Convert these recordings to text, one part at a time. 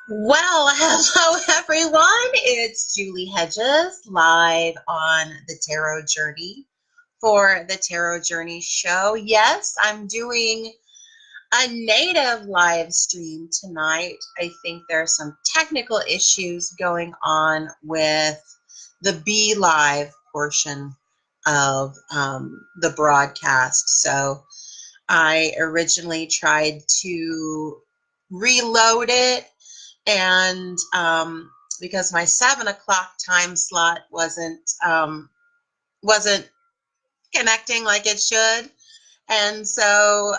Well, hello everyone. It's Julie Hedges live on the Tarot Journey for the Tarot Journey show. Yes, I'm doing a native live stream tonight. I think there are some technical issues going on with the Be Live portion of the broadcast. So I originally tried to reload it and because my 7 o'clock time slot wasn't connecting like it should, and so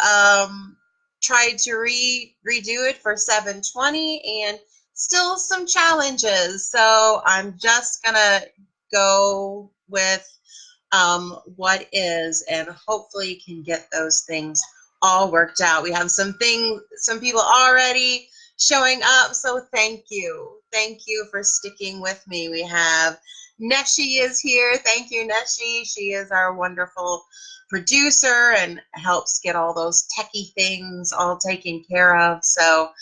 tried to redo it for 7:20, and still some challenges. So I'm just gonna go with what is, and hopefully can get those things all worked out. We have some people already showing up, so thank you. Thank you for sticking with me. We have Neshi is here. Thank you, Neshi. She is our wonderful producer and helps get all those techie things all taken care of. So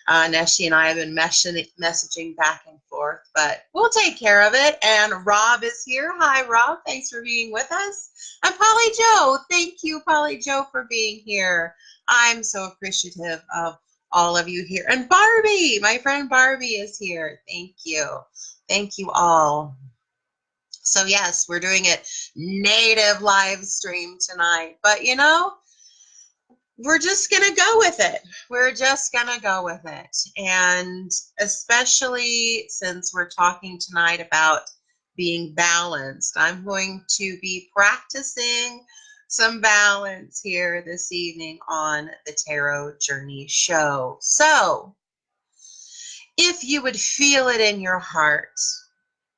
Neshi and I have been messaging back and forth, but we'll take care of it. And Rob is here. Hi, Rob. Thanks for being with us. And Polly Joe. Thank you, Polly Joe, for being here. I'm so appreciative of all of you here. And Barbie, my friend Barbie is here. Thank you. Thank you all. So yes, we're doing it native live stream tonight. But you know, we're just going to go with it. We're just going to go with it. And especially since we're talking tonight about being balanced, I'm going to be practicing some balance here this evening on the Tarot Journey show. So if you would feel it in your heart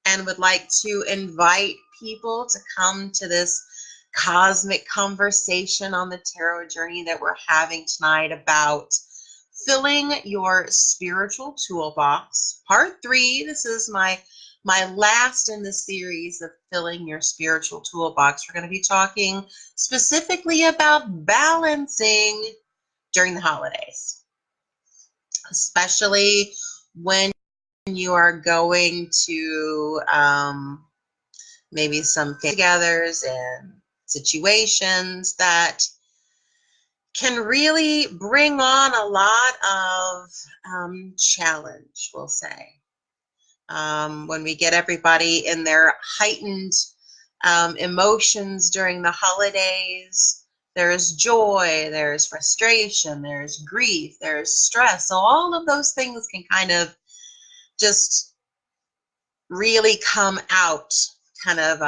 and would like to invite people to come to this cosmic conversation on the Tarot Journey that we're having tonight about filling your spiritual toolbox. Part 3, this is my last in the series of filling your spiritual toolbox. We're going to be talking specifically about balancing during the holidays, especially when you are going to maybe some get-togethers and situations that can really bring on a lot of challenge, we'll say. When we get everybody in their heightened emotions during the holidays, there's joy, there's frustration, there's grief, there's stress. So all of those things can kind of just really come out kind of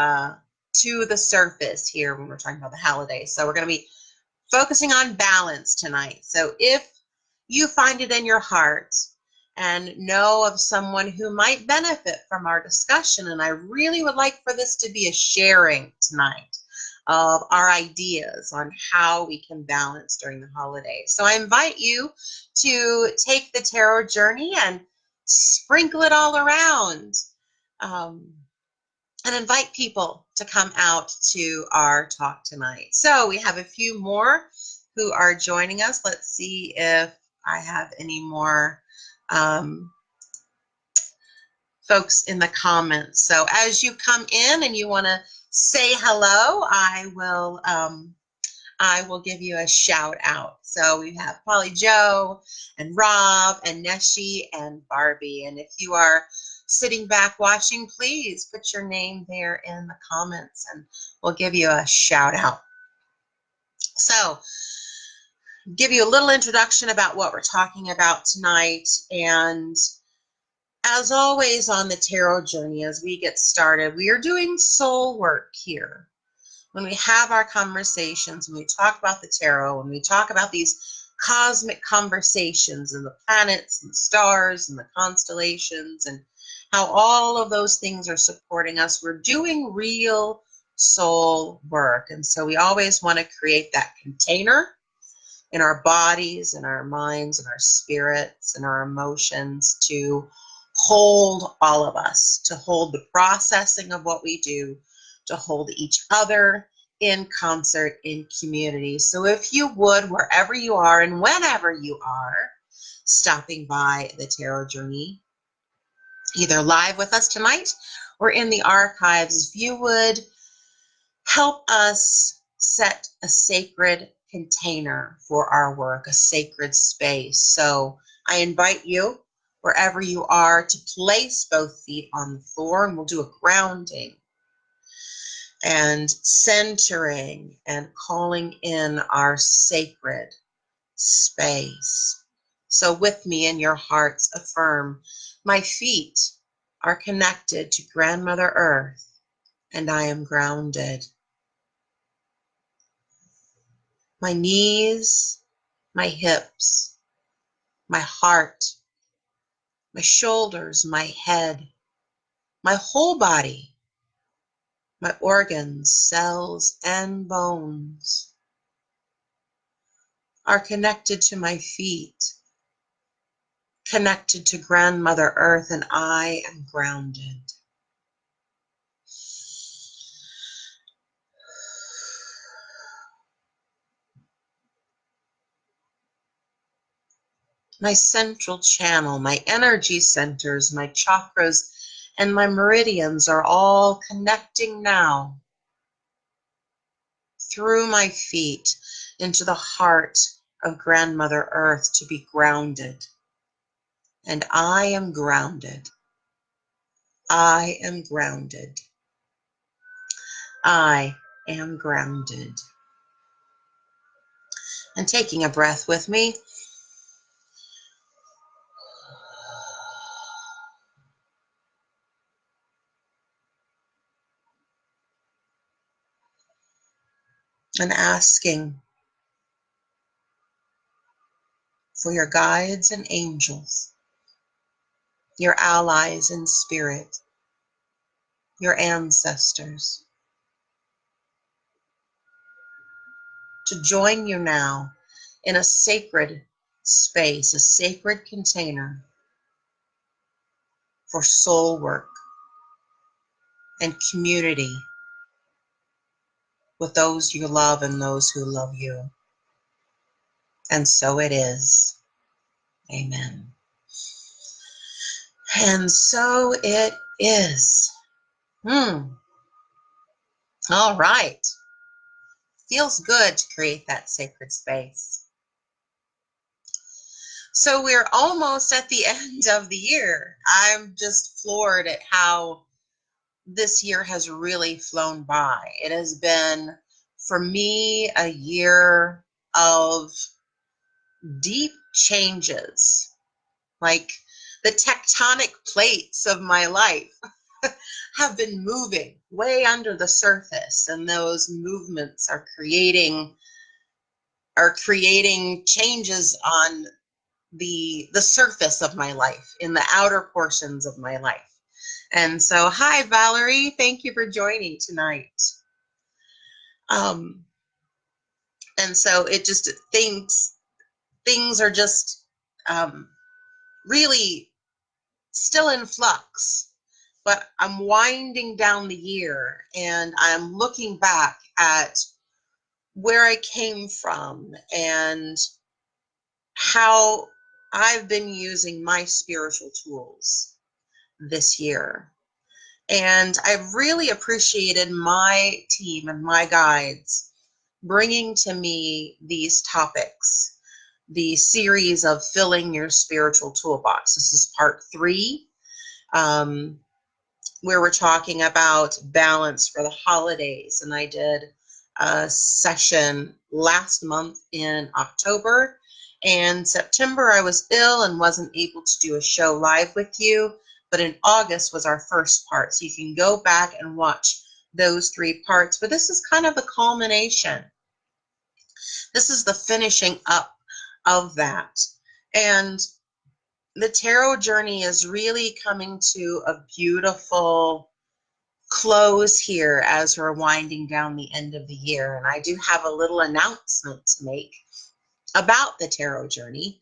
to the surface here when we're talking about the holidays. So we're going to be focusing on balance tonight. So if you find it in your heart and know of someone who might benefit from our discussion, and I really would like for this to be a sharing tonight of our ideas on how we can balance during the holidays. So I invite you to take the Tarot Journey and sprinkle it all around. And invite people to come out to our talk tonight. So we have a few more who are joining us. Let's see if I have any more folks in the comments. So as you come in and you want to say hello, I will give you a shout out. So we have Polly Joe and Rob and Neshi and Barbie. And if you are sitting back watching, please put your name there in the comments and we'll give you a shout out. So give you a little introduction about what we're talking about tonight. And as always on the Tarot Journey, as we get started, we are doing soul work here. When we have our conversations, when we talk about the tarot, when we talk about these cosmic conversations and the planets and the stars and the constellations and how all of those things are supporting us, we're doing real soul work. And so we always want to create that container in our bodies, in our minds, in our spirits, in our emotions to hold all of us, to hold the processing of what we do, to hold each other in concert in community. So if you would, wherever you are and whenever you are, stopping by the Tarot Journey, either live with us tonight or in the archives. If you would help us set a sacred container for our work, a sacred space. So I invite you, wherever you are, to place both feet on the floor, and we'll do a grounding and centering and calling in our sacred space. So with me in your hearts, affirm, my feet are connected to Grandmother Earth, and I am grounded. My knees, my hips, my heart, my shoulders, my head, my whole body, my organs, cells, and bones are connected to my feet, connected to Grandmother Earth, and I am grounded. My central channel, my energy centers, my chakras, and my meridians are all connecting now through my feet into the heart of Grandmother Earth to be grounded. And I am grounded. I am grounded. I am grounded. And taking a breath with me. And asking for your guides and angels, your allies in spirit, your ancestors, to join you now in a sacred space, a sacred container for soul work and community with those you love and those who love you. And so it is. Amen. And so it is. All right. Feels good to create that sacred space. So we're almost at the end of the year. I'm just floored at how this year has really flown by. It has been, for me, a year of deep changes. Like the tectonic plates of my life have been moving way under the surface, and those movements are creating changes on the surface of my life, in the outer portions of my life. And so, hi Valerie, thank you for joining tonight. And so it just, things are just really still in flux, but I'm winding down the year and I'm looking back at where I came from and how I've been using my spiritual tools this year. And I've really appreciated my team and my guides bringing to me these topics, the series of filling your spiritual toolbox. This is part 3, where we're talking about balance for the holidays. And I did a session last month in October. And September I was ill and wasn't able to do a show live with you. But in August was our first part. So you can go back and watch those 3 parts. But this is kind of the culmination. This is the finishing up of that. And the tarot journey is really coming to a beautiful close here as we're winding down the end of the year. And I do have a little announcement to make about the tarot journey,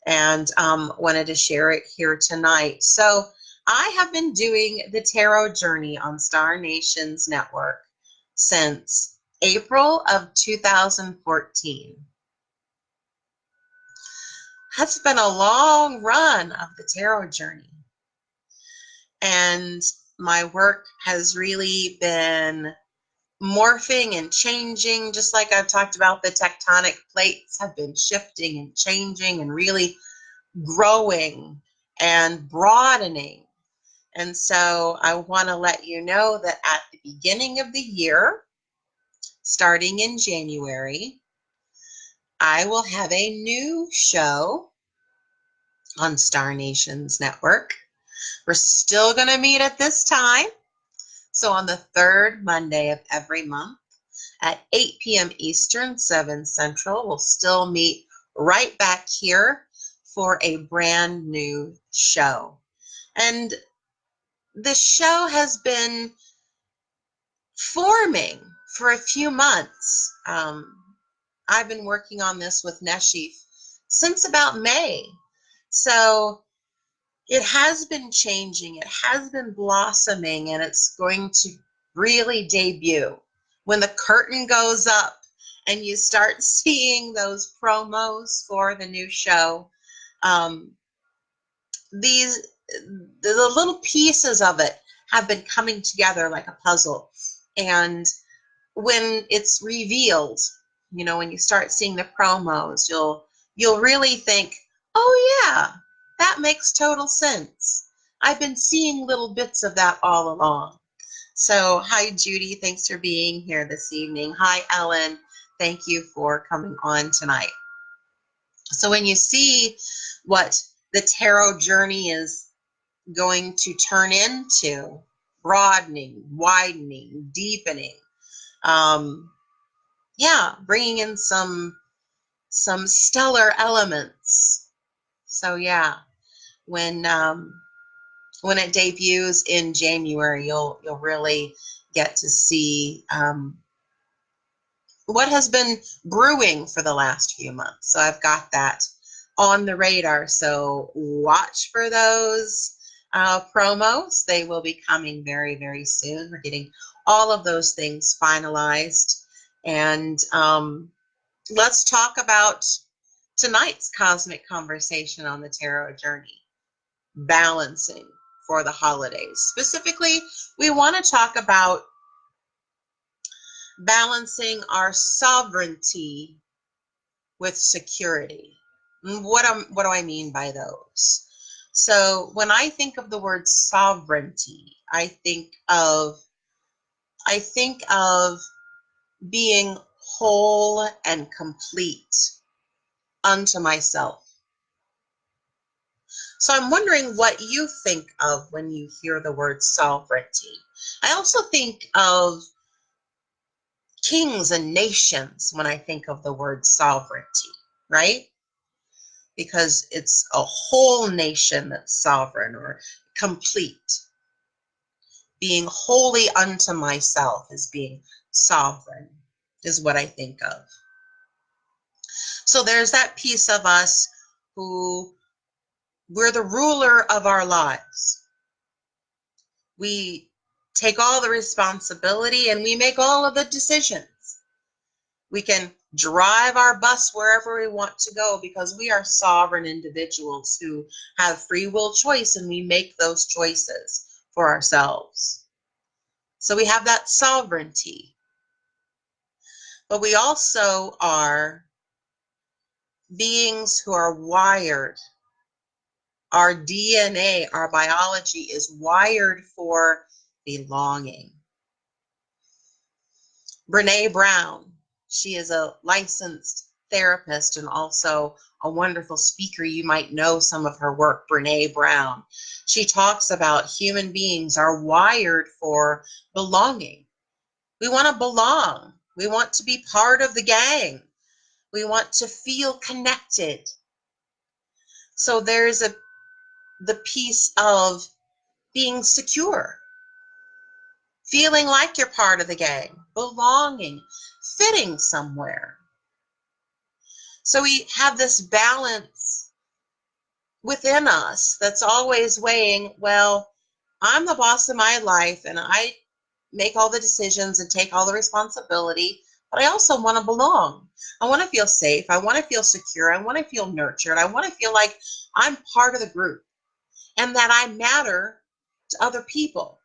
and wanted to share it here tonight. So I have been doing the tarot journey on Star Nations Network since April of 2014. has been a long run of the tarot journey. And my work has really been morphing and changing, just like I've talked about. The tectonic plates have been shifting and changing and really growing and broadening. And so I want to let you know that at the beginning of the year, starting in January, I will have a new show on Star Nations Network. We're still going to meet at this time. So on the third Monday of every month at 8 p.m. Eastern, 7 Central, we'll still meet right back here for a brand new show. And the show has been forming for a few months. I've been working on this with Neshif since about May. So it has been changing, it has been blossoming, and it's going to really debut when the curtain goes up and you start seeing those promos for the new show. The little pieces of it have been coming together like a puzzle. And when it's revealed, when you start seeing the promos, you'll really think, oh yeah, that makes total sense. I've been seeing little bits of that all along. So hi, Judy. Thanks for being here this evening. Hi, Ellen. Thank you for coming on tonight. So when you see what the tarot journey is going to turn into, broadening, widening, deepening, bringing in some stellar elements. So yeah, when it debuts in January, you'll really get to see what has been brewing for the last few months. So I've got that on the radar. So watch for those promos. They will be coming very, very soon. We're getting all of those things finalized. And let's talk about tonight's cosmic conversation on the tarot journey, balancing for the holidays. Specifically, we want to talk about balancing our sovereignty with security. What do I mean by those? So when I think of the word sovereignty, I think of being whole and complete unto myself. So I'm wondering what you think of when you hear the word sovereignty. I also think of kings and nations when I think of the word sovereignty, right? Because it's a whole nation that's sovereign or complete. Being wholly unto myself is being sovereign, is what I think of. So there's that piece of us who we're the ruler of our lives. We take all the responsibility and we make all of the decisions. We can drive our bus wherever we want to go because we are sovereign individuals who have free will choice, and we make those choices for ourselves. So we have that sovereignty. But we also are beings who are wired. Our DNA, our biology is wired for belonging. Brene Brown, she is a licensed therapist and also a wonderful speaker. You might know some of her work, Brene Brown. She talks about human beings are wired for belonging. We want to belong. We want to be part of the gang. We want to feel connected. So there's the piece of being secure, feeling like you're part of the gang, belonging, fitting somewhere. So we have this balance within us that's always weighing, well, I'm the boss of my life and I make all the decisions and take all the responsibility, but I also want to belong. I want to feel safe. I want to feel secure. I want to feel nurtured. I want to feel like I'm part of the group and that I matter to other people.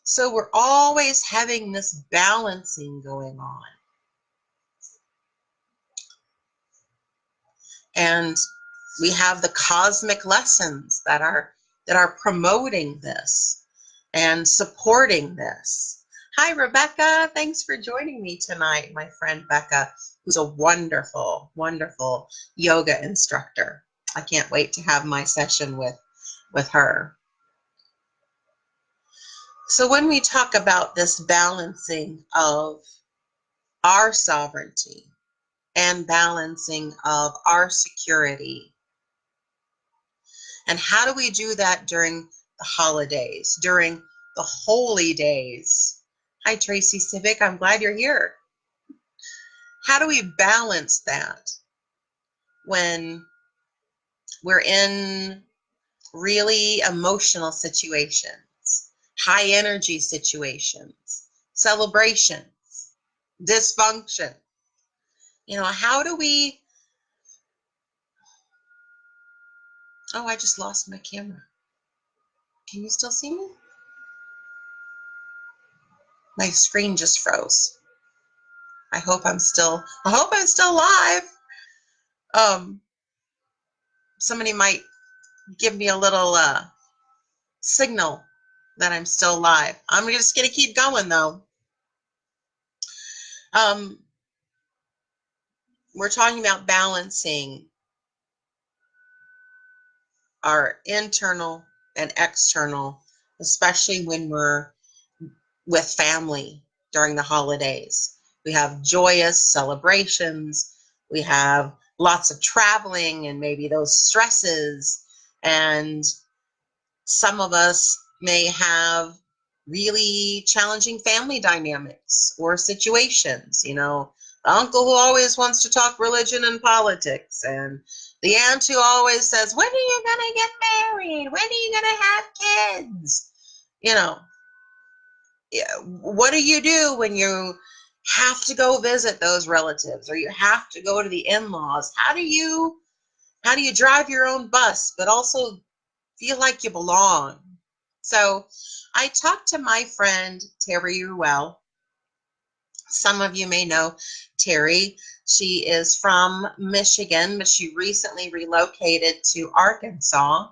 So we're always having this balancing going on. And we have the cosmic lessons that are promoting this and supporting this. Hi, Rebecca. Thanks for joining me tonight, my friend Becca, who's a wonderful, wonderful yoga instructor. I can't wait to have my session with her. So when we talk about this balancing of our sovereignty and balancing of our security, and how do we do that during the holidays, during the holy days? Hi, Tracy Civic. I'm glad you're here. How do we balance that when we're in really emotional situations, high energy situations, celebrations, dysfunction? How do we... Oh, I just lost my camera. Can you still see me? My screen just froze. I hope I'm still live. Somebody might give me a little signal that I'm still live. I'm just going to keep going though. We're talking about balancing our internal and external, especially when we're with family during the holidays. We have joyous celebrations. We have lots of traveling and maybe those stresses. And some of us may have really challenging family dynamics or situations. The uncle who always wants to talk religion and politics, and the aunt who always says, when are you going to get married? When are you going to have kids? What do you do when you have to go visit those relatives, or you have to go to the in-laws? How do you drive your own bus but also feel like you belong? So I talked to my friend Terry Ruel. Some of you may know Terry. She is from Michigan, but she recently relocated to Arkansas.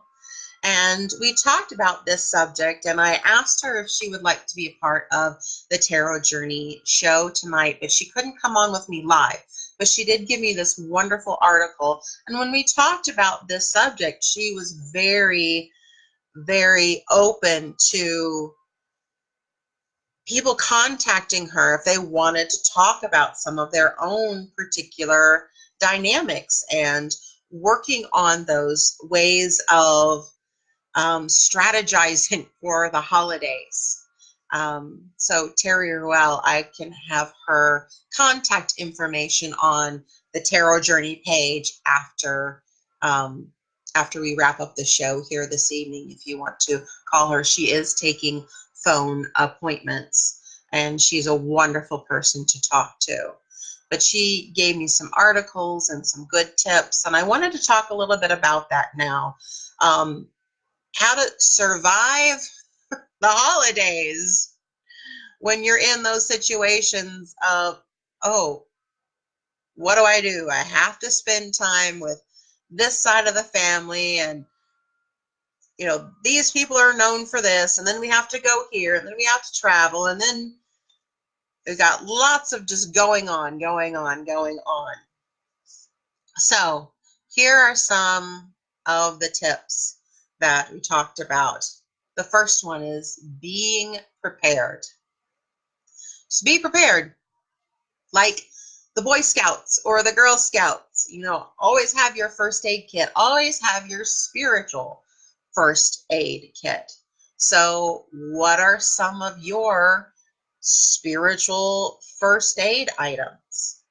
And we talked about this subject, and I asked her if she would like to be a part of the Tarot Journey show tonight, but she couldn't come on with me live. But she did give me this wonderful article. And when we talked about this subject, she was very, very open to people contacting her if they wanted to talk about some of their own particular dynamics and working on those ways of strategizing for the holidays. So Terry Ruel, I can have her contact information on the Tarot Journey page after we wrap up the show here this evening. If you want to call her, she is taking phone appointments, and she's a wonderful person to talk to. But she gave me some articles and some good tips, and I wanted to talk a little bit about that now. How to survive the holidays when you're in those situations of, oh, what do? I have to spend time with this side of the family, and these people are known for this, and then we have to go here, and then we have to travel, and then we've got lots of just going on. So here are some of the tips that we talked about. The first one is being prepared. So be prepared, like the Boy Scouts or the Girl Scouts. Always have your first aid kit. Always have your spiritual first aid kit. So what are some of your spiritual first aid items?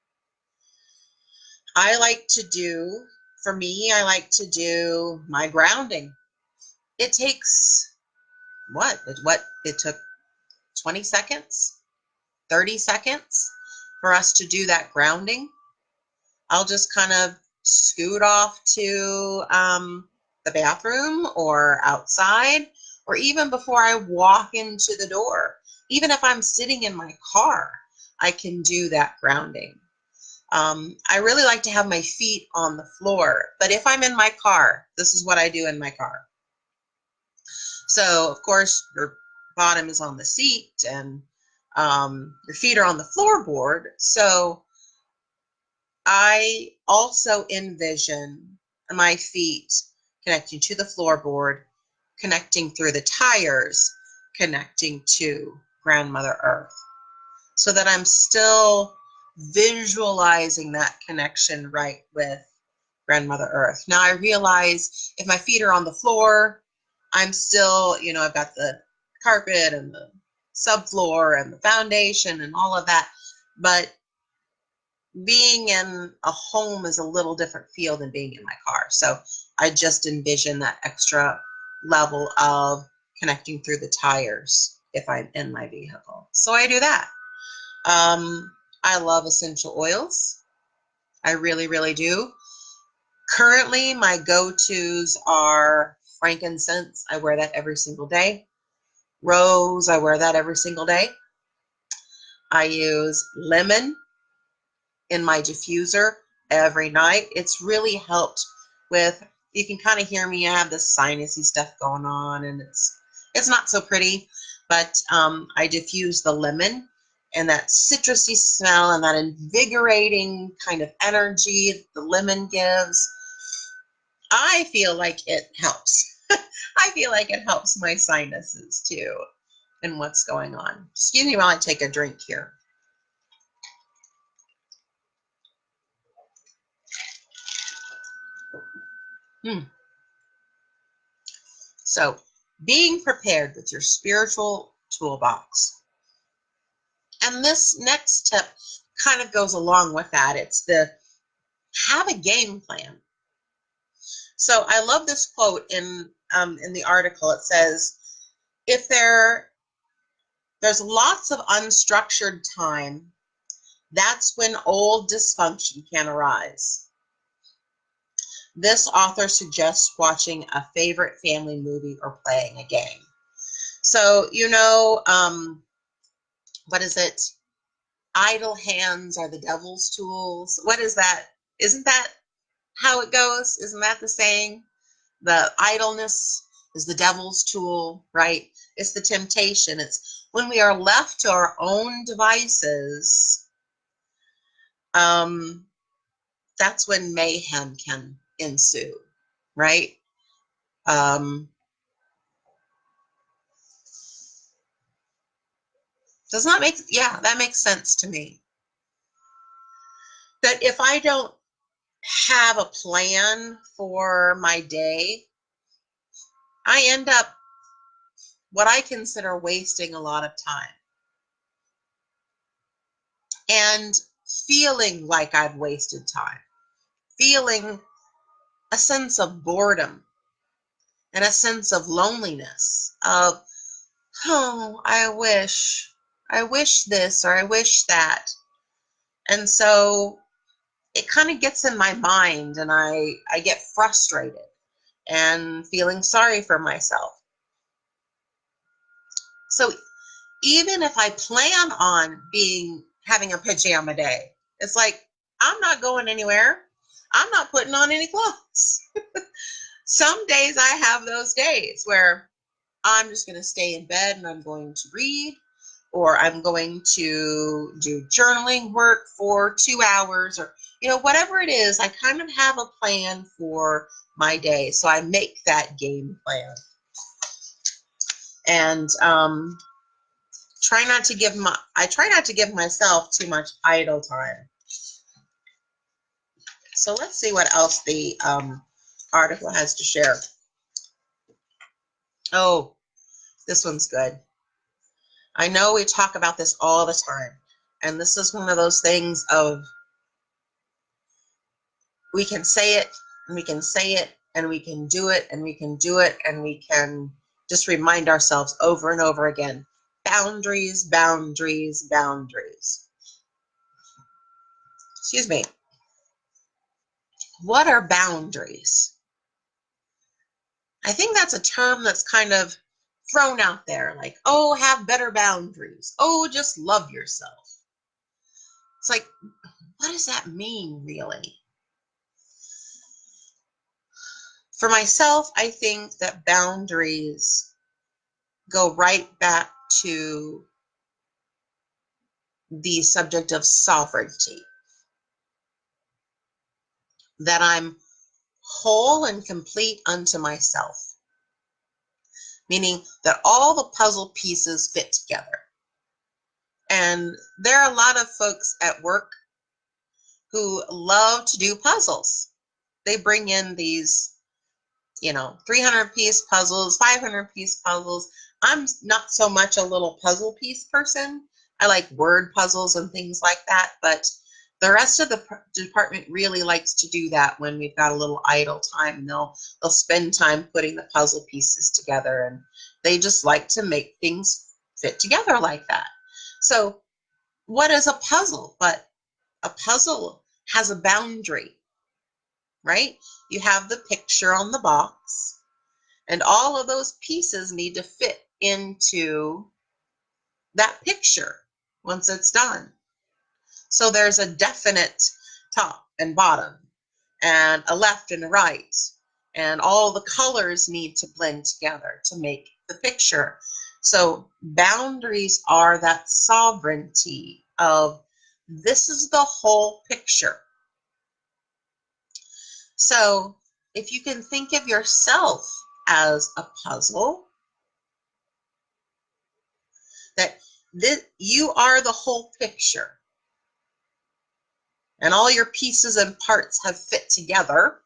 I like to do my grounding. It takes it took 20 seconds, 30 seconds for us to do that grounding, I'll just kind of scoot off to the bathroom or outside, or even before I walk into the door. Even if I'm sitting in my car, I can do that grounding. I really like to have my feet on the floor, but if I'm in my car, this is what I do in my car. So, of course, your bottom is on the seat and your feet are on the floorboard. So I also envision my feet connecting to the floorboard, connecting through the tires, connecting to Grandmother Earth, so that I'm still visualizing that connection right with Grandmother Earth. Now I realize if my feet are on the floor, I'm still, I've got the carpet and the subfloor and the foundation and all of that, but being in a home is a little different feel than being in my car. So I just envision that extra level of connecting through the tires if I'm in my vehicle. So I do that. I love essential oils. I really, really do. Currently, my go-tos are frankincense. I wear that every single day. Rose, I wear that every single day. I use lemon in my diffuser every night. It's really helped with, you can kind of hear me, I have this sinusy stuff going on, and it's not so pretty, but I diffuse the lemon, and that citrusy smell and that invigorating kind of energy the lemon gives, I feel like it helps. I feel like it helps my sinuses too and what's going on. Excuse me while I take a drink here. So, being prepared with your spiritual toolbox. And this next tip kind of goes along with that. It's the have a game plan. So I love this quote in the article. It says, if there's lots of unstructured time, that's when old dysfunction can arise. This author suggests watching a favorite family movie or playing a game. So, what is it? Idle hands are the devil's tools. What is that? Isn't that how it goes? Isn't that the saying? The idleness is the devil's tool, right? It's the temptation. It's when we are left to our own devices, that's when mayhem can ensue, right? Does not make, yeah, that makes sense to me. That if I don't have a plan for my day, I end up what I consider wasting a lot of time and feeling like I've wasted time, feeling a sense of boredom and a sense of loneliness of, oh, I wish this or I wish that. And so it kind of gets in my mind and I get frustrated and feeling sorry for myself. So even if I plan on having a pajama day, it's like, I'm not going anywhere. I'm not putting on any clothes. Some days I have those days where I'm just going to stay in bed and I'm going to read, or I'm going to do journaling work for 2 hours, or, whatever it is, I kind of have a plan for my day. So I make that game plan. And I try not to give myself too much idle time. So let's see what else the article has to share. Oh, this one's good. I know we talk about this all the time, and this is one of those things of we can say it, and we can say it, and we can do it, and we can do it, and we can just remind ourselves over and over again. Boundaries, boundaries, boundaries. excuse me, what are boundaries? I think that's a term that's kind of thrown out there, like, oh, have better boundaries. Oh, just love yourself. It's like, what does that mean, really? For myself, I think that boundaries go right back to the subject of sovereignty. That I'm whole and complete unto myself. Meaning that all the puzzle pieces fit together. And there are a lot of folks at work who love to do puzzles. They bring in these, 300-piece puzzles, 500-piece puzzles. I'm not so much a little puzzle piece person. I like word puzzles and things like that, but the rest of the department really likes to do that when we've got a little idle time, and they'll spend time putting the puzzle pieces together, and they just like to make things fit together like that. So what is a puzzle? But a puzzle has a boundary, right? You have the picture on the box, and all of those pieces need to fit into that picture once it's done. So there's a definite top and bottom, and a left and a right, and all the colors need to blend together to make the picture. So boundaries are that sovereignty of this is the whole picture. So if you can think of yourself as a puzzle, that you are the whole picture, and all your pieces and parts have fit together.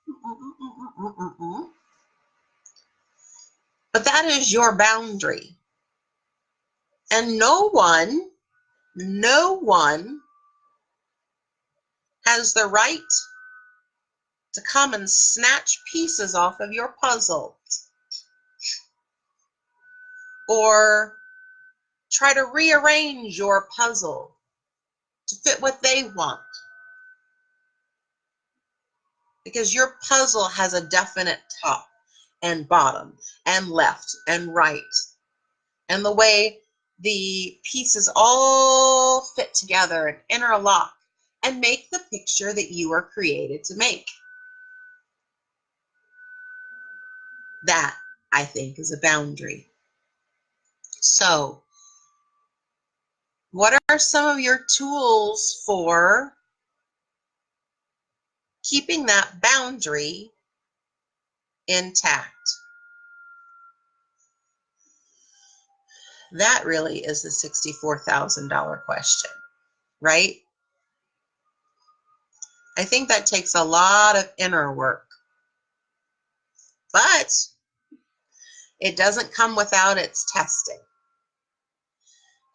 But that is your boundary. And no one has the right to come and snatch pieces off of your puzzle or try to rearrange your puzzle to fit what they want. Because your puzzle has a definite top and bottom and left and right. And the way the pieces all fit together and interlock and make the picture that you were created to make. That, I think, is a boundary. So, what are some of your tools for keeping that boundary intact? That really is the $64,000 question, right? I think that takes a lot of inner work, but it doesn't come without its testing.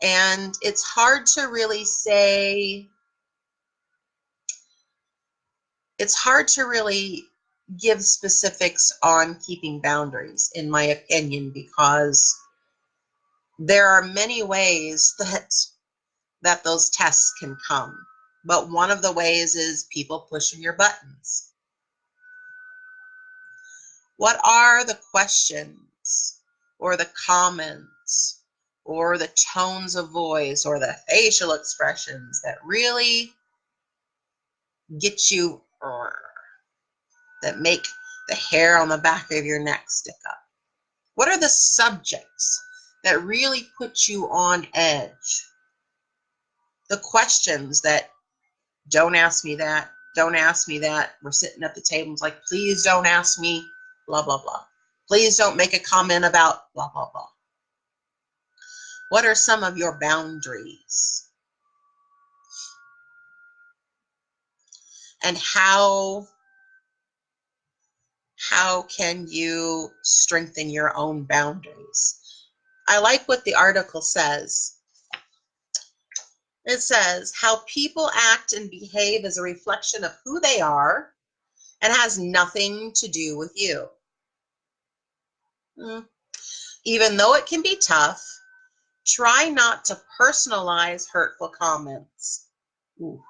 And it's hard to really say, it's hard to really give specifics on keeping boundaries, in my opinion, because there are many ways that those tests can come. But one of the ways is people pushing your buttons. What are the questions or the comments or the tones of voice or the facial expressions that really get you, that make the hair on the back of your neck stick up? What are the subjects that really put you on edge? The questions that, don't ask me that, don't ask me that. We're sitting at the table, it's like, please don't ask me, blah, blah, blah. Please don't make a comment about blah, blah, blah. What are some of your boundaries? And how can you strengthen your own boundaries? I like what the article says. It says, how people act and behave is a reflection of who they are and has nothing to do with you. Even though it can be tough, try not to personalize hurtful comments. Ooh.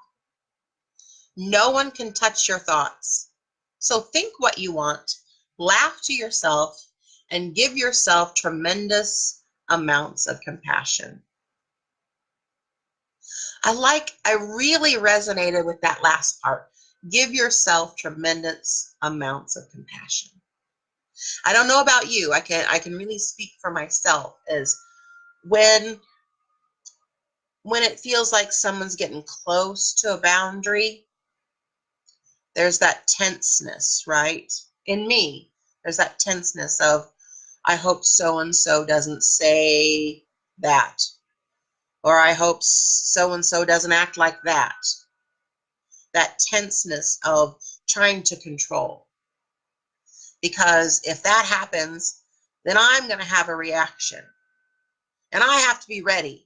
No one can touch your thoughts. So think what you want, laugh to yourself, and give yourself tremendous amounts of compassion. I really resonated with that last part. Give yourself tremendous amounts of compassion. I don't know about you. I can really speak for myself as when it feels like someone's getting close to a boundary, there's that tenseness, right? In me, there's that tenseness of, I hope so and so doesn't say that, or I hope so and so doesn't act like that. That tenseness of trying to control. Because if that happens, then I'm going to have a reaction. And I have to be ready.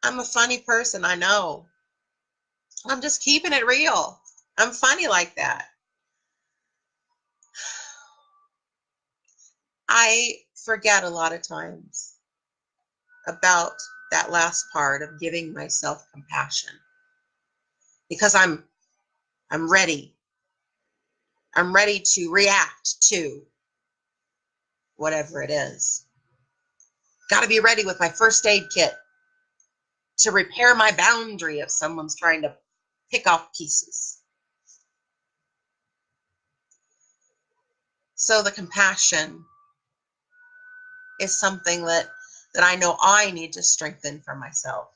I'm a funny person, I know. I'm just keeping it real. I'm funny like that. I forget a lot of times about that last part of giving myself compassion because I'm ready. I'm ready to react to whatever it is. Got to be ready with my first aid kit to repair my boundary if someone's trying to pick off pieces. So the compassion is something that I know I need to strengthen for myself.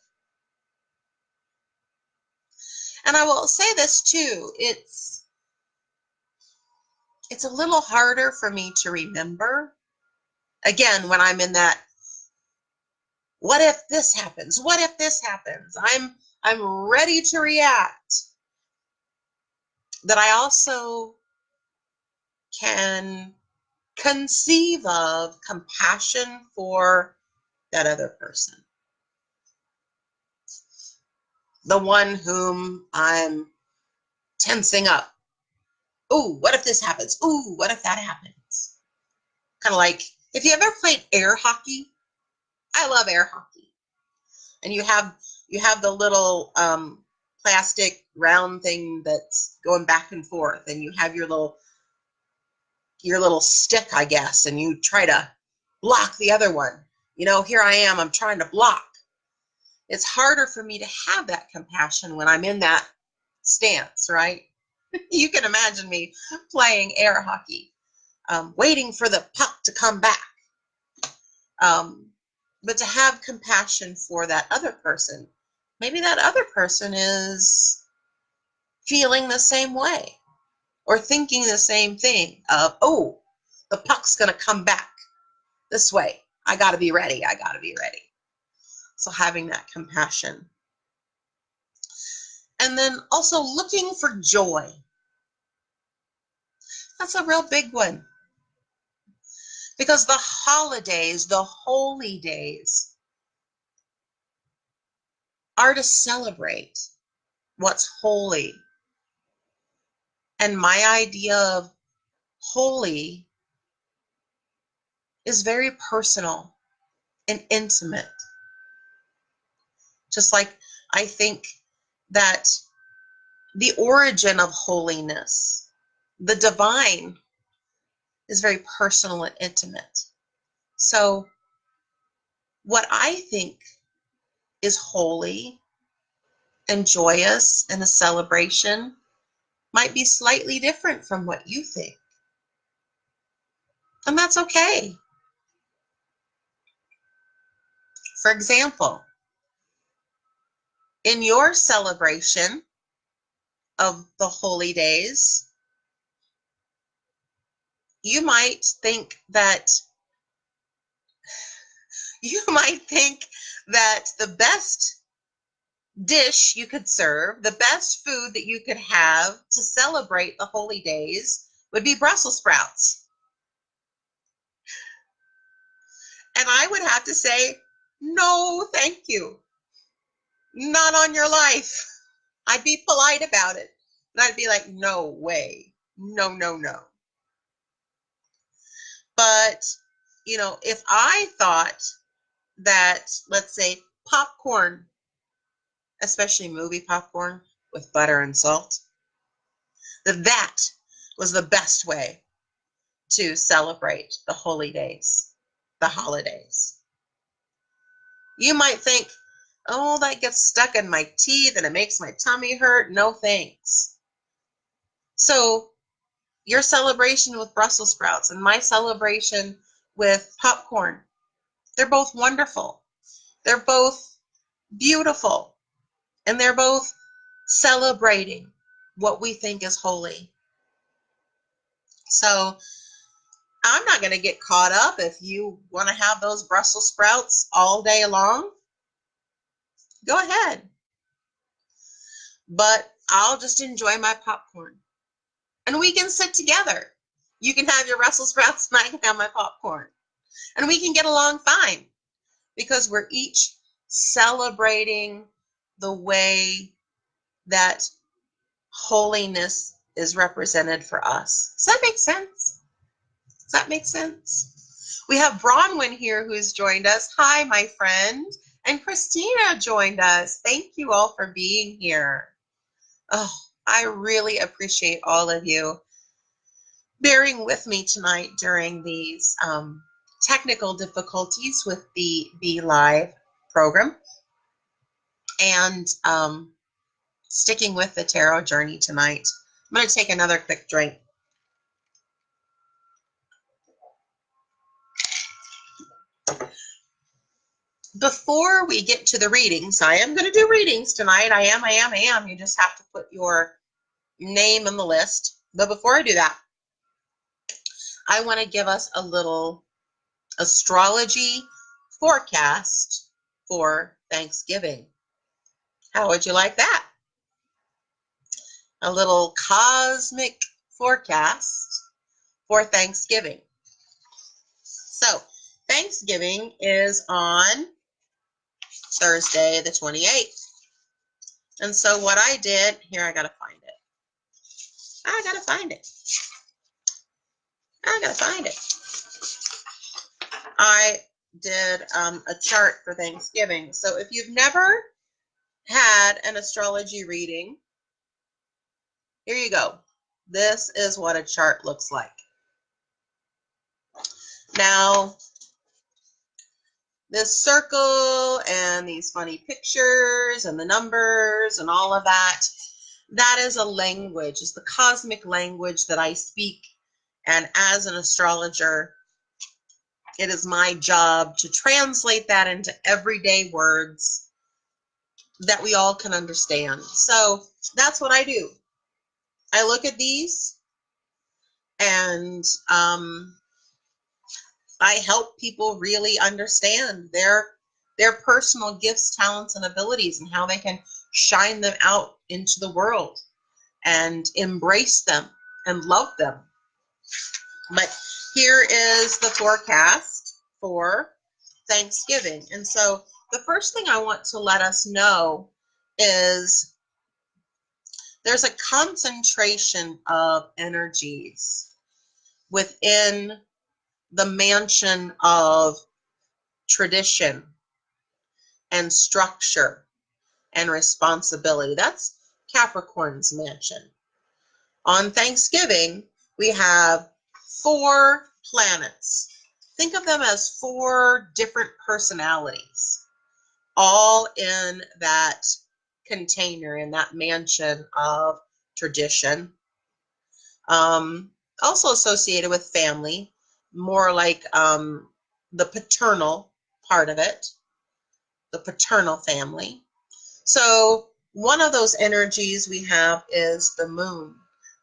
And I will say this too, it's a little harder for me to remember. Again, when I'm in that, what if this happens? What if this happens? I'm ready to react. That I also can conceive of compassion for that other person. The one whom I'm tensing up. Ooh, what if this happens? Ooh, what if that happens? Kind of like, if you ever played air hockey, I love air hockey. And you have the little plastic round thing that's going back and forth, and you have your little stick, I guess, and you try to block the other one. You know, here I am, I'm trying to block. It's harder for me to have that compassion when I'm in that stance, right? You can imagine me playing air hockey, waiting for the puck to come back. But to have compassion for that other person, maybe that other person is feeling the same way or thinking the same thing of, oh, the puck's going to come back this way. I got to be ready. I got to be ready. So having that compassion. And then also looking for joy. That's a real big one. Because the holidays, the holy days, are to celebrate what's holy. And my idea of holy is very personal and intimate. Just like I think that the origin of holiness, the divine, is very personal and intimate. So what I think is holy and joyous and a celebration might be slightly different from what you think. And that's okay. For example, in your celebration of the holy days, you might think that the best dish you could serve, the best food that you could have to celebrate the holy days would be Brussels sprouts. And I would have to say, no, thank you. Not on your life. I'd be polite about it, but I'd be like, no way. No, no, no. But, if I thought that, let's say, popcorn especially movie popcorn with butter and salt, that was the best way to celebrate the holy days, the holidays. You might think, oh, that gets stuck in my teeth and it makes my tummy hurt. No thanks. So your celebration with Brussels sprouts and my celebration with popcorn, they're both wonderful. They're both beautiful. And they're both celebrating what we think is holy. So I'm not going to get caught up. If you want to have those Brussels sprouts all day long, go ahead. But I'll just enjoy my popcorn. And we can sit together. You can have your Brussels sprouts and I can have my popcorn. And we can get along fine because we're each celebrating the way that holiness is represented for us. Does that make sense? Does that make sense? We have Bronwyn here who's joined us. Hi, my friend. And Christina joined us. Thank you all for being here. Oh, I really appreciate all of you bearing with me tonight during these technical difficulties with the BeLive program and sticking with the tarot journey tonight. I'm going to take another quick drink. Before we get to the readings, I am going to do readings tonight. I am. You just have to put your name in the list. But before I do that, I want to give us a little astrology forecast for Thanksgiving. How would you like that? A little cosmic forecast for Thanksgiving. So, Thanksgiving is on Thursday, the 28th. And so what I did, here, I got to find it. I did a chart for Thanksgiving. So if you've never had an astrology reading, here you go. This is what a chart looks like. Now, this circle and these funny pictures and the numbers and all of that, that is a language. It's the cosmic language that I speak. And as an astrologer, it is my job to translate that into everyday words that we all can understand. So that's what I do. I look at these and I help people really understand their personal gifts, talents, and abilities and how they can shine them out into the world and embrace them and love them. But here is the forecast for Thanksgiving. And so the first thing I want to let us know is there's a concentration of energies within the mansion of tradition and structure and responsibility. That's Capricorn's mansion. On Thanksgiving, we have 4 planets. Think of them as 4 different personalities, all in that container, in that mansion of tradition. Also associated with family, more like the paternal part of it, the paternal family. So one of those energies we have is the moon.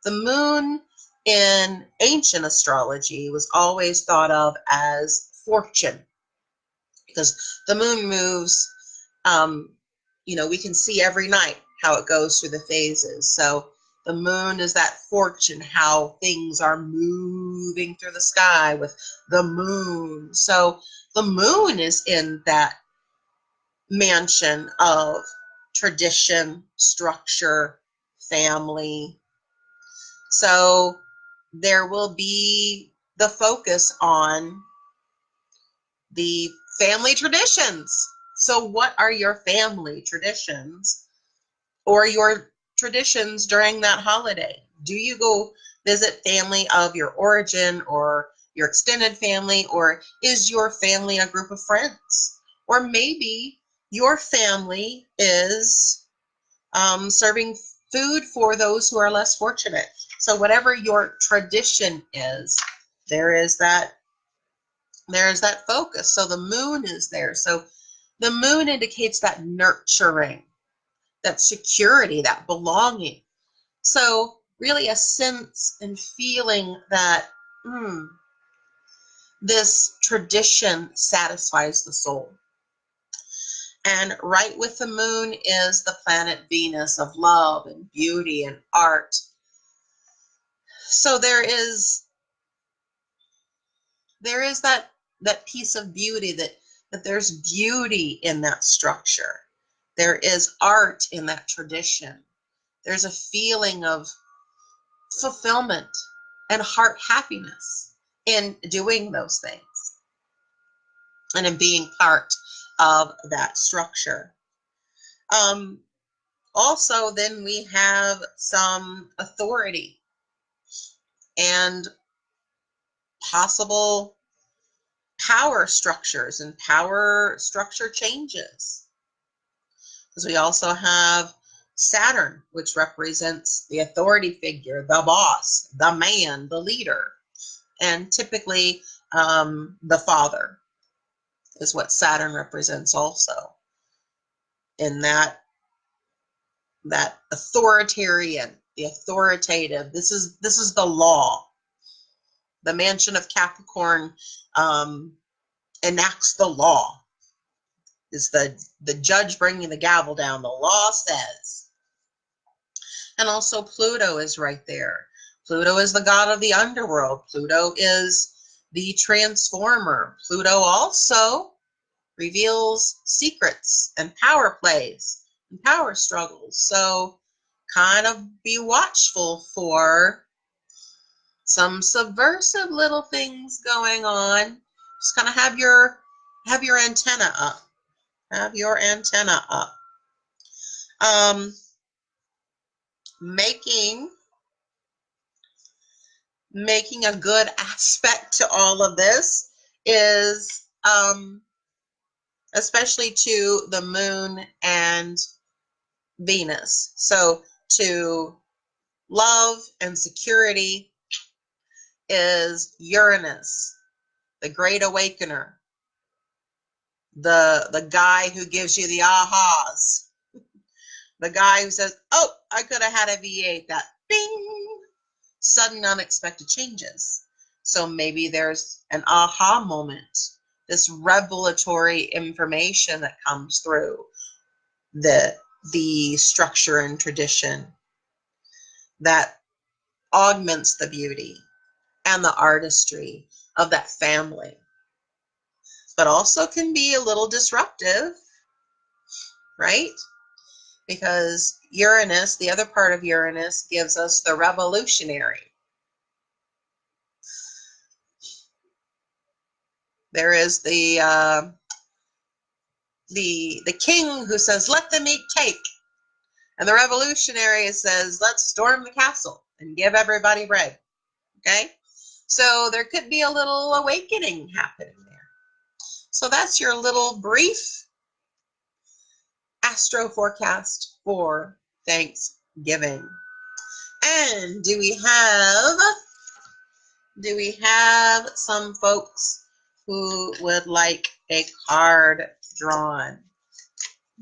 The moon in ancient astrology was always thought of as fortune because the moon moves, we can see every night how it goes through the phases. So the moon is that fortune, how things are moving through the sky with the moon. So the moon is in that mansion of tradition, structure, family. So there will be the focus on the family traditions. So what are your family traditions or your traditions during that holiday. Do you go visit family of your origin or your extended family, or is your family a group of friends? Or maybe your family is serving food for those who are less fortunate. So whatever your tradition is, there is that focus. So the moon is there. So the moon indicates that nurturing, that security, that belonging. So really a sense and feeling that this tradition satisfies the soul. And right with the moon is the planet Venus of love and beauty and art. So there is that piece of beauty, that there's beauty in that structure. There is art in that tradition. There's a feeling of fulfillment and heart happiness in doing those things and in being part of that structure. Also, then we have some authority and possible power structures and power structure changes. Because we also have Saturn, which represents the authority figure, the boss, the man, the leader. And typically the father is what Saturn represents also. In that authoritarian, the authoritative, this is the law. The mansion of Capricorn enacts the law. Is the judge bringing the gavel down. The law says. And also Pluto is right there. Pluto is the god of the underworld. Pluto is the transformer. Pluto also reveals secrets and power plays and power struggles. So kind of be watchful for some subversive little things going on. Just kind of have your antenna up. Have your antenna up. Making a good aspect to all of this is especially to the moon and Venus. So to love and security is Uranus, the great awakener, the guy who gives you the ahas, the guy who says, oh, I could have had a V8, that bing, sudden unexpected changes. So maybe there's an aha moment, this revelatory information that comes through the structure and tradition that augments the beauty and the artistry of that family, but also can be a little disruptive, right? Because Uranus, the other part of Uranus, gives us the revolutionary. There is the king who says, let them eat cake. And the revolutionary says, let's storm the castle and give everybody bread. Okay? So there could be a little awakening happening there. So that's your little brief astro forecast for Thanksgiving. And do we have some folks who would like a card drawn?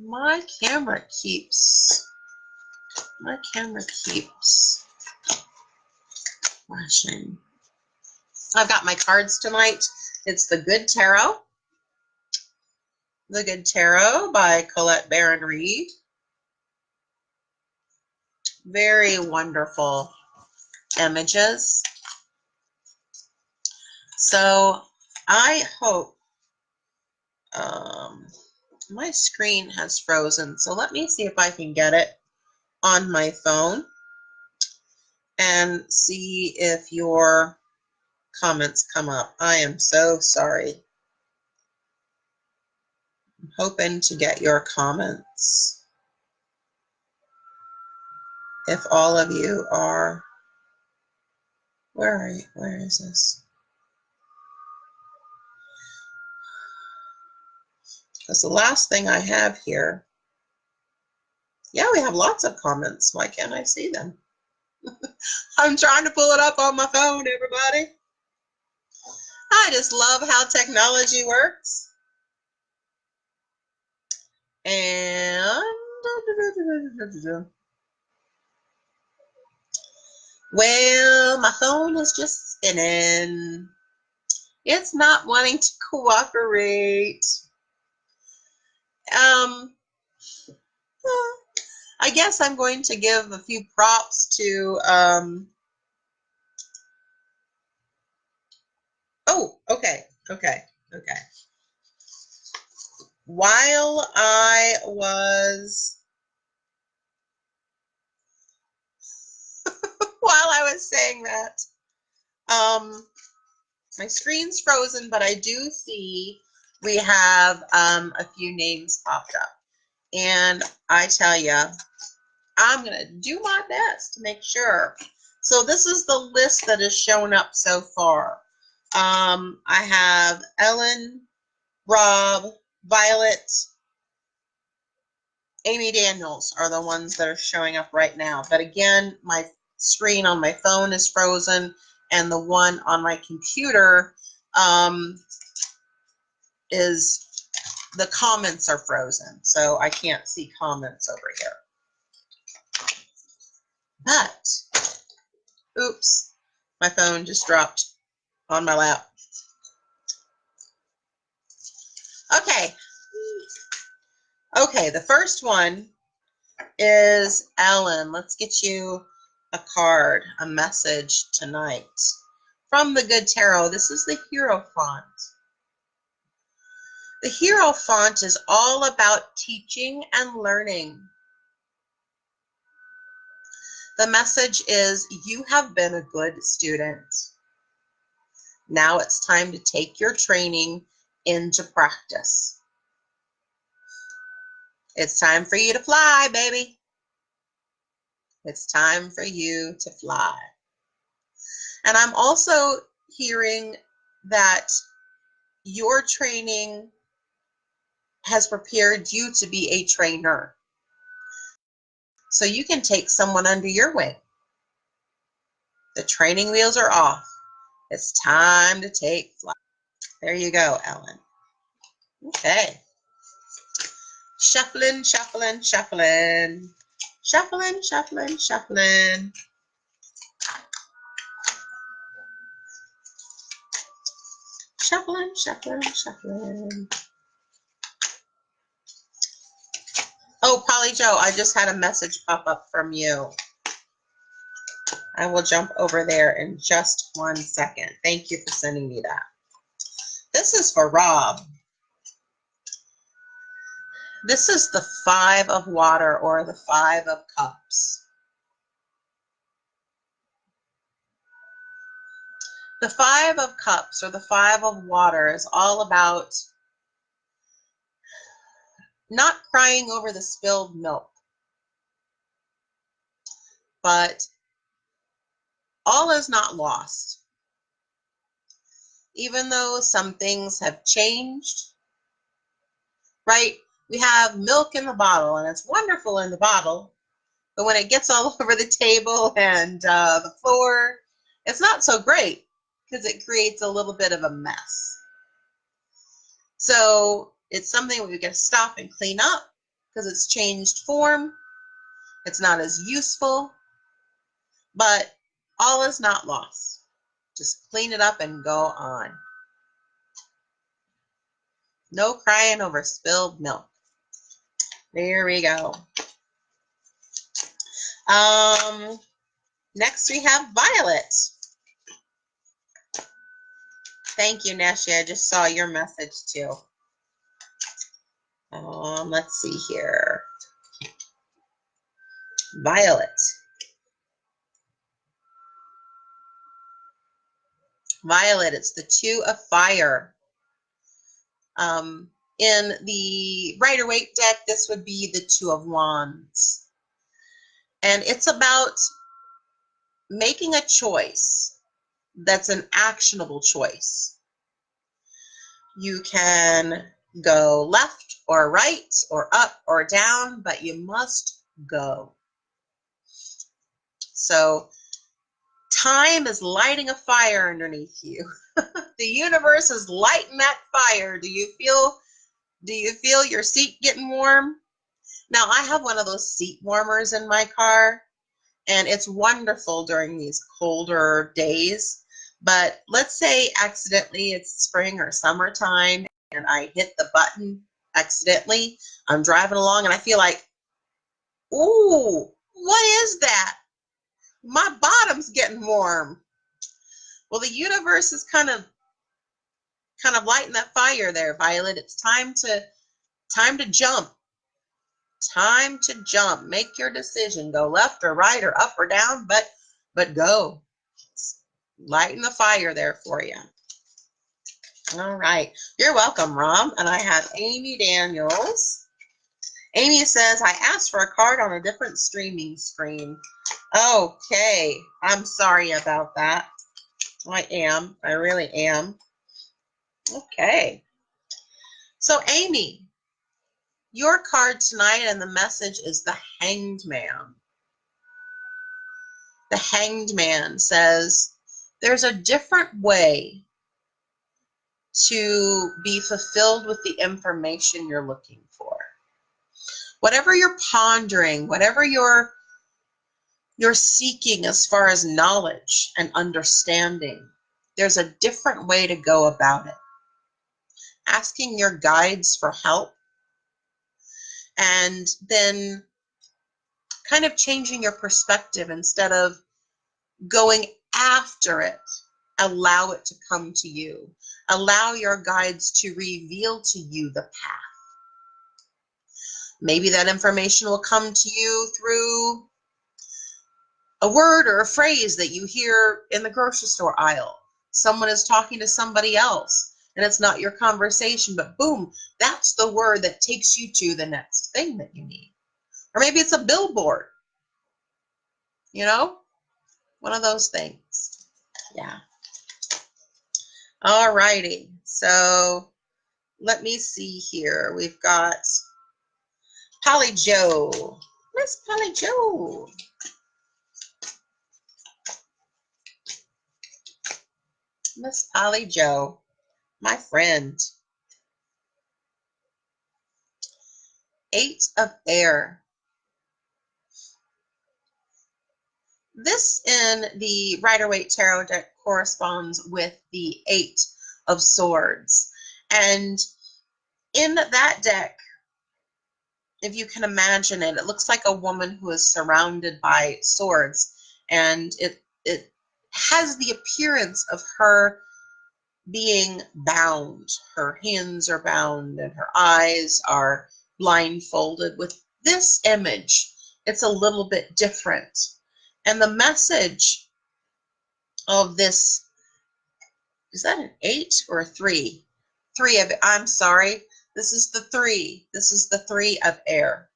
My camera keeps flashing. I've got my cards tonight. It's the Good Tarot. The Good Tarot by Colette Baron Reid. Very wonderful images. So I hope, my screen has frozen, so let me see if I can get it on my phone and see if your comments come up. I am so sorry. I'm hoping to get your comments. if all of you are, where are you? Where is this? Because the last thing I have here, yeah, we have lots of comments. Why can't I see them? I'm trying to pull it up on my phone, everybody. I just love how technology works. And well, my phone is just spinning. It's not wanting to cooperate. I guess I'm going to give a few props to, oh, okay. While I was saying that, my screen's frozen, but I do see we have a few names popped up. And I tell you, I'm going to do my best to make sure. So this is the list that has shown up so far. I have Ellen, Rob, Violet, Amy Daniels are the ones that are showing up right now. But again, my screen on my phone is frozen, and the one on my computer is, the comments are frozen. So I can't see comments over here. But, oops, my phone just dropped on my lap. Okay, the first one is Ellen. Let's get you a card, a message tonight from the Good Tarot. This is the Hierophant. The Hierophant is all about teaching and learning. The message is, you have been a good student. Now it's time to take your training into practice. It's time for you to fly, baby. It's time for you to fly. And I'm also hearing that your training has prepared you to be a trainer. So you can take someone under your wing. The training wheels are off. It's time to take flight. There you go, Ellen. Okay. Shuffling, shuffling, shuffling. Shuffling, shuffling, shuffling. Shuffling, shuffling, shuffling. Oh, Polly Joe, I just had a message pop up from you. I will jump over there in just 1 second. Thank you for sending me that. This is for Rob. This is the Five of Water, or the Five of Cups. The Five of Cups, or the Five of Water, is all about not crying over the spilled milk, but all is not lost. Even though some things have changed, right? We have milk in the bottle, and it's wonderful in the bottle, but when it gets all over the table and the floor, it's not so great because it creates a little bit of a mess. So it's something we've got to stop and clean up because it's changed form. It's not as useful, but all is not lost. Just clean it up and go on. No crying over spilled milk. There we go. Next we have Violet. Thank you, Neshi. I just saw your message too. Let's see here. Violet. Violet, it's the Two of Fire. In the Rider-Waite deck, this would be the Two of Wands. And it's about making a choice that's an actionable choice. You can go left or right or up or down, but you must go. So time is lighting a fire underneath you. The universe is lighting that fire. Do you feel your seat getting warm? Now, I have one of those seat warmers in my car, and it's wonderful during these colder days. But let's say accidentally it's spring or summertime and I hit the button accidentally. I'm driving along and I feel like, ooh, what is that? My bottom's getting warm. Well, the universe is kind of lighting that fire there, Violet. It's time to jump. Time to jump. Make your decision. Go left or right or up or down, but go. It's lighting the fire there for you. All right. You're welcome, Rom. And I have Amy Daniels. Amy says, I asked for a card on a different streaming screen. Okay. I'm sorry about that. I am. I really am. Okay. So, Amy, your card tonight and the message is the Hanged Man. The Hanged Man says there's a different way to be fulfilled with the information you're looking for. Whatever you're pondering, whatever you're seeking as far as knowledge and understanding, there's a different way to go about it. Asking your guides for help, and then kind of changing your perspective. Instead of going after it, allow it to come to you. Allow your guides to reveal to you the path. Maybe that information will come to you through a word or a phrase that you hear in the grocery store aisle. Someone is talking to somebody else, and it's not your conversation, but boom, that's the word that takes you to the next thing that you need. Or maybe it's a billboard, one of those things. Yeah. All righty. So let me see here. We've got Polly Joe. Miss Polly Joe. Miss Polly Joe, my friend. 8 of Air. This in the Rider-Waite Tarot deck corresponds with the 8 of Swords. And in that deck, if you can imagine it, it looks like a woman who is surrounded by swords. And it has the appearance of her being bound. Her hands are bound and her eyes are blindfolded. With this image, it's a little bit different. And the message of this, is that an 8 or a 3? 3 of, I'm sorry, this is the 3. This is the 3 of Air,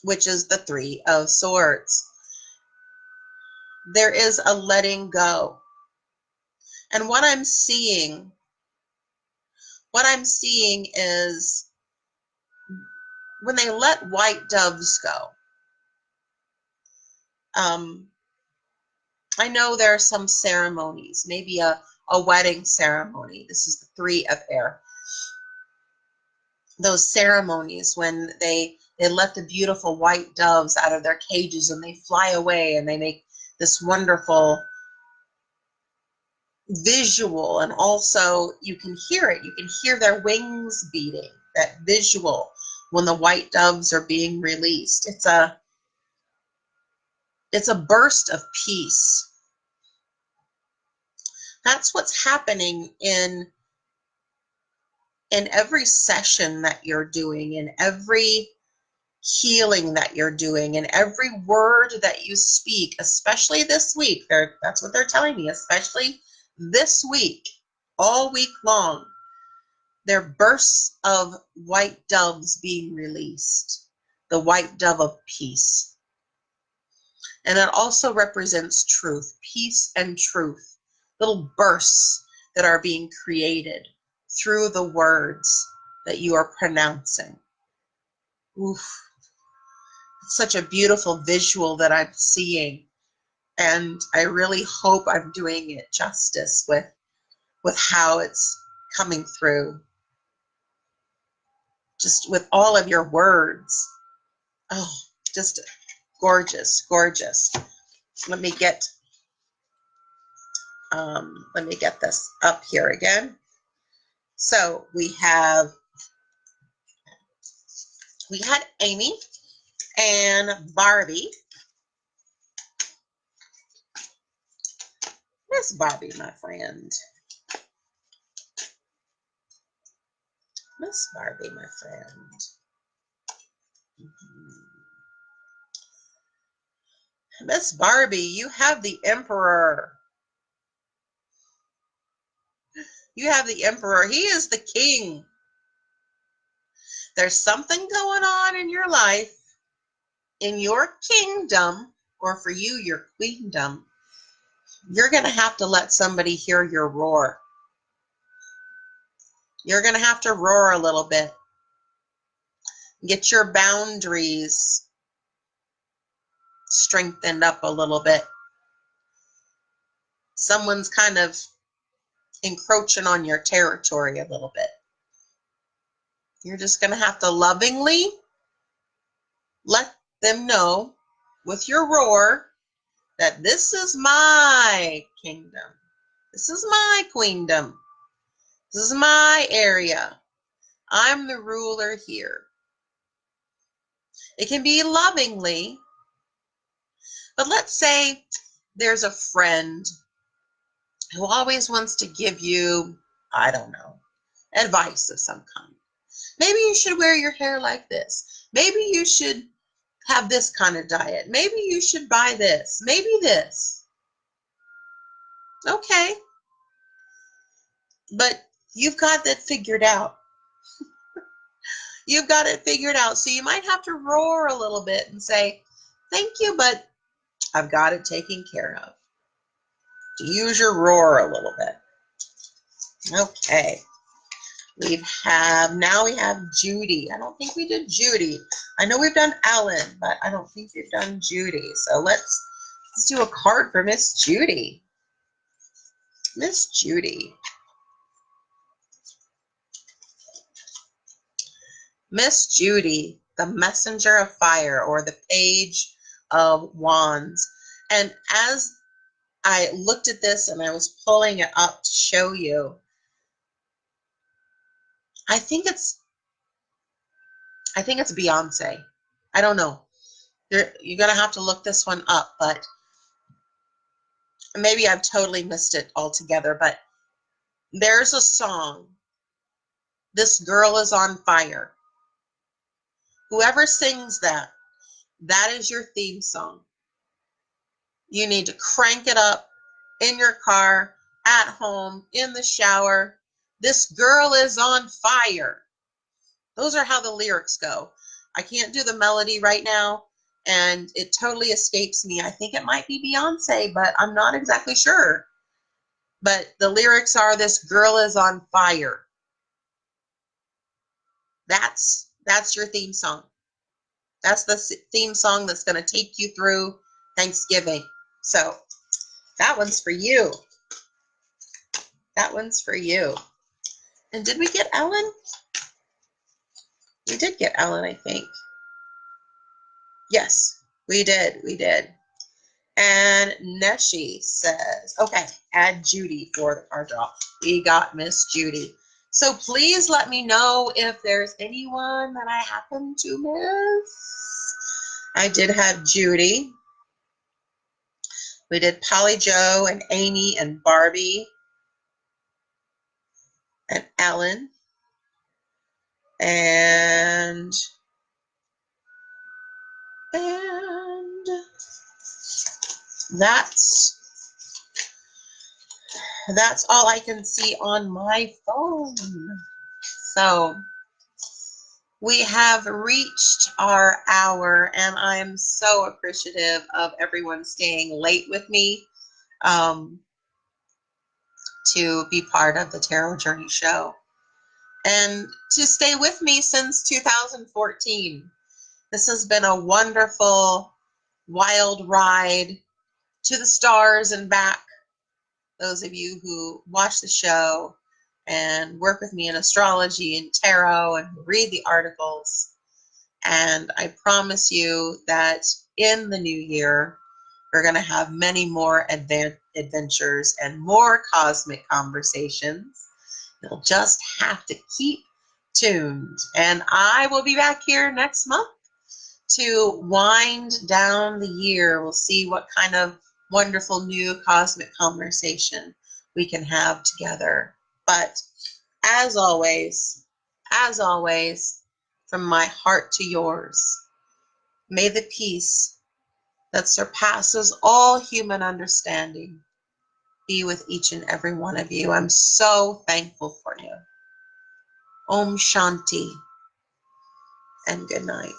which is the 3 of Swords. There is a letting go. And what I'm seeing is when they let white doves go, I know there are some ceremonies, maybe a wedding ceremony. This is the 3 of Air. Those ceremonies when they let the beautiful white doves out of their cages and they fly away and they make this wonderful visual, and also you can hear it. You can hear their wings beating, that visual when the white doves are being released. It's a burst of peace. That's what's happening in every session that you're doing, in every healing that you're doing, in every word that you speak, especially this week. That's what they're telling me, especially this week, all week long. There are bursts of white doves being released, the white dove of peace. And it also represents truth, peace and truth, little bursts that are being created through the words that you are pronouncing. Oof, it's such a beautiful visual that I'm seeing. And I really hope I'm doing it justice with how it's coming through. Just with all of your words. Oh, just gorgeous, gorgeous. Let me get this up here again. So we had Amy and Barbie. Miss Barbie, my friend. Miss Barbie, my friend. Miss Barbie, you have the Emperor. You have the Emperor. He is the king. There's something going on in your life, in your kingdom, or for you, your queendom. You're going to have to let somebody hear your roar. You're going to have to roar a little bit. Get your boundaries strengthened up a little bit. Someone's kind of encroaching on your territory a little bit. You're just going to have to lovingly let them know with your roar that this is my kingdom. This is my queendom. This is my area. I'm the ruler here. It can be lovingly, but let's say there's a friend who always wants to give you, I don't know, advice of some kind. Maybe you should wear your hair like this. Maybe you should have this kind of diet. Maybe you should buy this. Maybe this. Okay. But you've got that figured out. You've got it figured out. So you might have to roar a little bit and say, thank you, but I've got it taken care of. To use your roar a little bit. Okay. Now we have Judy. I don't think we did Judy. I know we've done Ellen, but I don't think we've done Judy. So let's do a card for Miss Judy. Miss Judy. Miss Judy, the messenger of fire, or the page of wands. And as I looked at this and I was pulling it up to show you, I think it's Beyonce. I don't know. You're going to have to look this one up, but maybe I've totally missed it altogether. But there's a song, This Girl Is on Fire. Whoever sings that is your theme song. You need to crank it up in your car, at home, in the shower. This girl is on fire. Those are how the lyrics go. I can't do the melody right now, and it totally escapes me. I think it might be Beyonce, but I'm not exactly sure. But the lyrics are, this girl is on fire. That's your theme song. That's the theme song that's going to take you through Thanksgiving. So that one's for you. That one's for you. And did we get Ellen? We did get Ellen, I think. Yes, we did. We did. And Neshi says, okay, add Judy for the card draw. We got Miss Judy. So please let me know if there's anyone that I happen to miss. I did have Judy. We did Polly Joe and Amy and Barbie and Ellen. And that's all I can see on my phone. So We have reached our hour, and I'm so appreciative of everyone staying late with me um, to be part of the Tarot Journey Show and to stay with me since 2014. This has been a wonderful, wild ride to the stars and back. Those of you who watch the show and work with me in astrology and tarot and read the articles. And I promise you that in the new year, we're going to have many more adventures and more cosmic conversations. You'll just have to keep tuned. And I will be back here next month to wind down the year. We'll see what kind of wonderful new cosmic conversation we can have together. But as always, from my heart to yours, may the peace that surpasses all human understanding be with each and every one of you. I'm so thankful for you. Om Shanti and good night.